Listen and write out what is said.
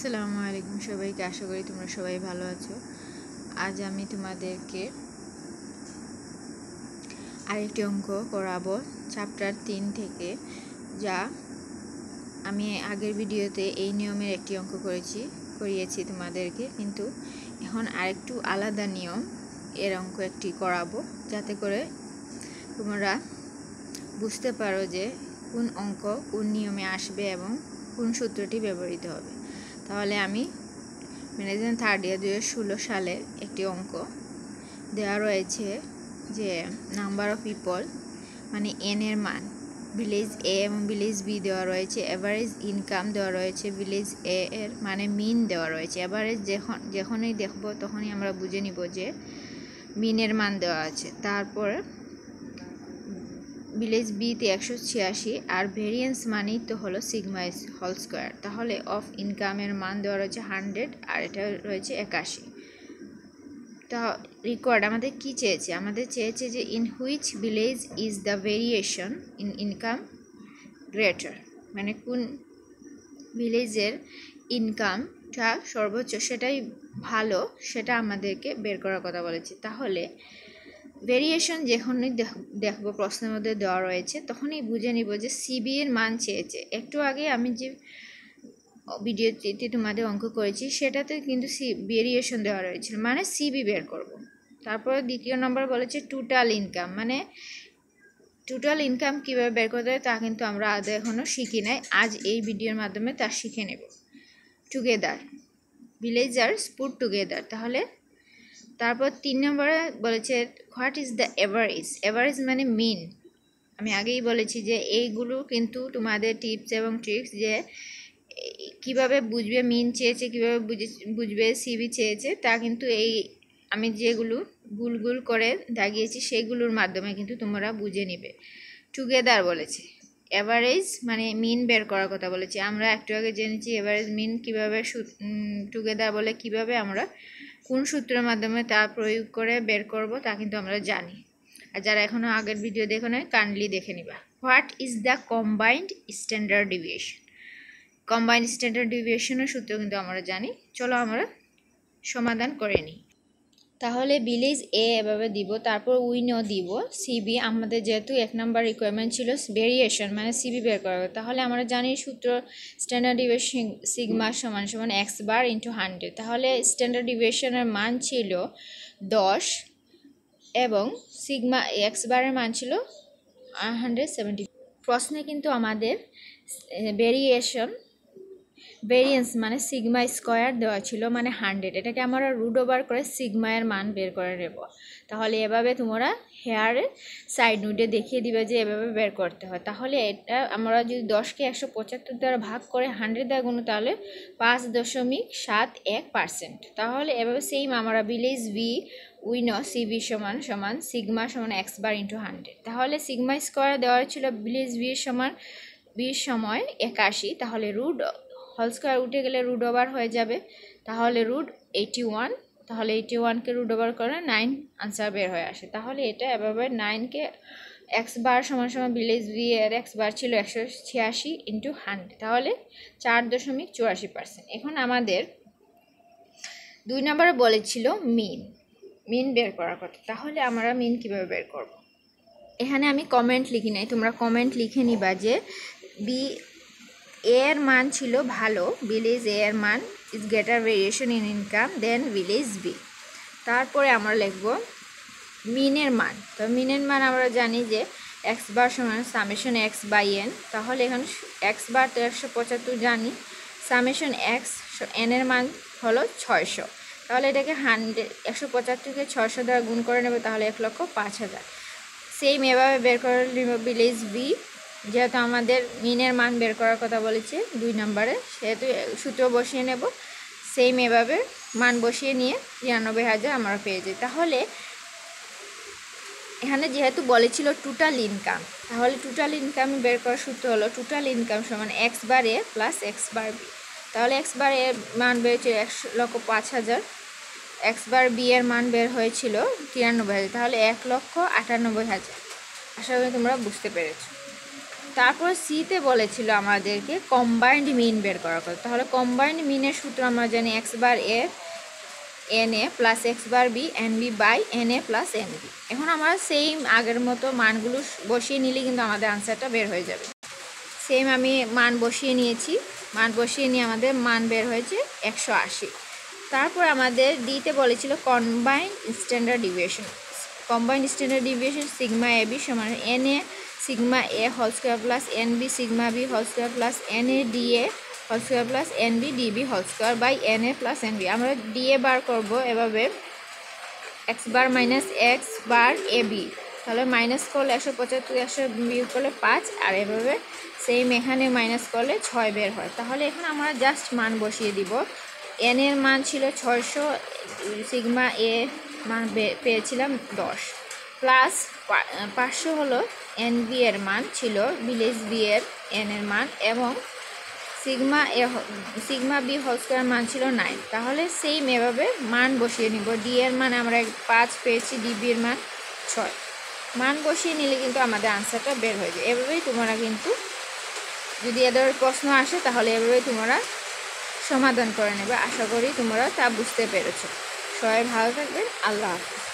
আসসালামু আলাইকুম সবাইকে, আশা করি তোমরা সবাই ভালো আছো। আজ আমি তোমাদেরকে আরেকটি অঙ্ক করাবো চ্যাপ্টার 3 থেকে, যা আমি আগের ভিডিওতে এই নিয়মের একটি অঙ্ক করিয়েছি তোমাদেরকে, কিন্তু এখন আরেকটু আলাদা নিয়ম এর অঙ্ক একটি করাবো, যাতে করে তোমরা বুঝতে পারো যে কোন অঙ্ক কোন নিয়মে আসবে এবং কোন সূত্রটি ব্যবহৃত হবে। তাহলে আমি ম্যানেজমেন্ট থার্ড ইয়ার 2016 সালের একটি অঙ্ক দেওয়া রয়েছে যে নাম্বার অফ পিপল মানে এন এর মান, ভিলেজ এ এবং ভিলেজ বি দেওয়া রয়েছে, এভারেজ ইনকাম দেওয়া রয়েছে, ভিলেজ এ এর মানে মিন দেওয়া রয়েছে। এভারেজ যখনই দেখব তখনই আমরা বুঝে নিব যে মিনের মান দেওয়া আছে। তারপর ভিলেজ বিতে 186 আর ভেরিয়েন্স মানেই তো হলো সিগমা হোল স্কোয়ার। তাহলে অফ ইনকামের মান দেওয়া রয়েছে 100 আর এটা রয়েছে 81। তা রিকোয়ার্ড আমাদের কি চেয়েছে? আমাদের চেয়েছে যে in which village is the variation in income greater, মানে কোন ভিলেজের ইনকামটা সর্বোচ্চ সেটাই ভালো, সেটা আমাদেরকে বের করার কথা বলেছে। তাহলে ভেরিয়েশন যখনই দেখবো প্রশ্নের মধ্যে দেওয়া রয়েছে তখনই বুঝে নিব যে সিবি এর মান চেয়েছে। একটু আগে আমি যে ভিডিওতে তোমাদের অঙ্ক করেছি সেটাতে কিন্তু ভেরিয়েশন দেওয়া রয়েছে, মানে সিবি বের করব। তারপর দ্বিতীয় নম্বর বলেছে টোটাল ইনকাম, মানে টোটাল ইনকাম কীভাবে বের করতে হয় তা কিন্তু আমরা আদৌ এখনও শিখি নাই। আজ এই ভিডিওর মাধ্যমে তা শিখে নেব। Together, villagers put together. তাহলে তারপর 3 নম্বরে বলেছে what is the average. Average মানে মিন। আমি আগেই বলেছি যে এইগুলো কিন্তু তোমাদের টিপস এবং ট্রিক্স, যে কিভাবে বুঝবে মিন চেয়েছে, কিভাবে বুঝবে সিবি চেয়েছে, তা কিন্তু এই আমি যেগুলো গুল করে দাগিয়েছি সেইগুলোর মাধ্যমে কিন্তু তোমরা বুঝে নিবে। টুগেদার বলেছে, এভারেজ মানে মিন বের করার কথা বলেছি। আমরা একটু আগে জেনেছি এভারেজ মিন কীভাবে, টুগেদার বলে কিভাবে আমরা কোন সূত্রের মাধ্যমে তা প্রয়োগ করে বের করব তা কিন্তু আমরা জানি। আর যারা এখনও আগের ভিডিও দেখো না, কাইন্ডলি দেখে নিবা। What is the combined standard deviation. Combined standard ডিভিয়েশনের সূত্র কিন্তু আমরা জানি। চলো আমরা সমাধান করে নিই। তাহলে ভিলেজ এ এভাবে দিব, তারপর উইনও দিব সিবি। আমাদের যেহেতু 1 নম্বর রিকোয়ারমেন্ট ছিল ভেরিয়েশন মানে সিবি বের করা, তাহলে আমরা জানি সূত্র স্ট্যান্ডার্ড ডিভিয়েশন সিগমা সমান সমান এক্স বার ইন্টু 100। তাহলে স্ট্যান্ডার্ড ডিভিয়েশনের মান ছিল 10 এবং সিগমা এক্স বারের মান ছিল 170। প্রশ্নে কিন্তু আমাদের ভেরিয়েন্স মানে সিগমা স্কোয়ার দেওয়া ছিল মানে 100। এটাকে আমরা রুট ওভার করে সিগমা এর মান বের করে নেব। তাহলে এভাবে তোমরা হেয়ারের সাইড নোটে দেখিয়ে দিবে যে এভাবে বের করতে হয়। তাহলে এটা আমরা যদি 10কে 175 দ্বারা ভাগ করে 100 দ্বারা গুণ, তাহলে 5.71%। তাহলে এভাবে সেম আমরা ভিলেজ বি উইনো সিবি সমান সমান সিগমা সমান এক্স বার ইন্টু 100। তাহলে সিগমা স্কোয়ার দেওয়া ছিল ভিলেজ বি সমান 20 সময় 81। তাহলে রুট হোল স্কোয়ার উঠে গেলে রুট ওভার হয়ে যাবে, তাহলে রুট 81। তাহলে 81কে রুট ওভার করে 9 আনসার বের হয়ে আসে। তাহলে এটা এভাবে 9কে এক্স বার সমান সমান ভিলেজ বি এর এক্স বার ছিল 186 ইন্টু 100, তাহলে 4.84%। এখন আমাদের 2 নম্বরে বলেছিল মিন বের করার কথা। তাহলে আমরা মিন কিভাবে বের করব? এখানে আমি কমেন্ট লিখি নাই, তোমরা কমেন্ট লিখে নিবা যে বি এর মান ছিল ভালো, ভিলেজ এ এর মান is greater variation in income than village B. তারপরে আমরা লিখব মিনের মান। তো মিনের মান আমরা জানি যে এক্স বার সমান সামেশন এক্স বাই এন। তাহলে এখন এক্স বার তো 175 জানি, সামেশন এক্স এন এর মান হলো 600। তাহলে এটাকে 175কে 600 দ্বারা গুণ করে নেবে, তাহলে 1,05,000। সেম এভাবে বের করে নেব ভিলেজ বি, যেহেতু আমাদের মিনের মান বের করার কথা বলেছে 2 নম্বরে, সেহেতু সূত্র বসিয়ে নেব। সেম এভাবে মান বসিয়ে নিয়ে 93,000 আমরা পেয়ে যাই। তাহলে এখানে যেহেতু বলেছিল টোটাল ইনকাম, তাহলে টোটাল ইনকাম বের করার সূত্র হলো টোটাল ইনকাম সমান এক্স বার এ প্লাস এক্স বার বি। তাহলে এক্স বার এর মান বেরোচ্ছে 1,05,000, এক্স বার বি এর মান বের হয়েছিল 93,000, তাহলে 1,98,000। আশা করি তোমরা বুঝতে পেরেছো। তারপর সিতে বলেছিল আমাদেরকে কম্বাইন্ড মিন বের করার কথা। তাহলে কম্বাইন্ড মিনের সূত্র আমরা জানি x bar a n A plus x bar b n b by N A plus N b. এখন আমরা সেম আগের মতো মানগুলো বসিয়ে নিলে কিন্তু আমাদের আনসারটা বের হয়ে যাবে। সেম আমি মান বসিয়ে নিয়েছি, মান বসিয়ে নিয়ে আমাদের মান বের হয়েছে 180। তারপর আমাদের ডিতে বলেছিল combined standard deviation. Combined standard deviation sigma A B সমান N A sigma A whole square plus N B sigma B whole square plus N A D A whole square plus N B DB whole square by N A plus N B. আমরা D A bar করবো এভাবে X bar minus X bar A B, তাহলে minus করলে 175, 100 বিয়োগ করলে 5, আর এভাবে same এখানে minus করলে 6 বের হয়। তাহলে এখন আমরা জাস্ট মান বসিয়ে দিব। এন এর মান ছিল 600, সিগমা এ মান পেয়েছিলাম 10, প্লাস 500 হলো এন বি এর মান ছিল, ভিলেজ বি এর এন এর মান, এবং সিগমা বি হোল স্কোয়ার মান ছিল 9। তাহলে সেম এভাবে মান বসিয়ে নিব। ডি এর মান আমরা 5 পেয়েছি, ডিবি এর মান 6। মান বসিয়ে নিলে কিন্তু আমাদের আনসারটা বের হয়ে যায়। এভাবেই তোমরা কিন্তু যদি এদের প্রশ্ন আসে তাহলে এভাবেই তোমরা সমাধান করে নেবে। আশা করি তোমরা তা বুঝতে পেরেছো। সবাই ভালো থাকবেন। আল্লাহ হাফেজ।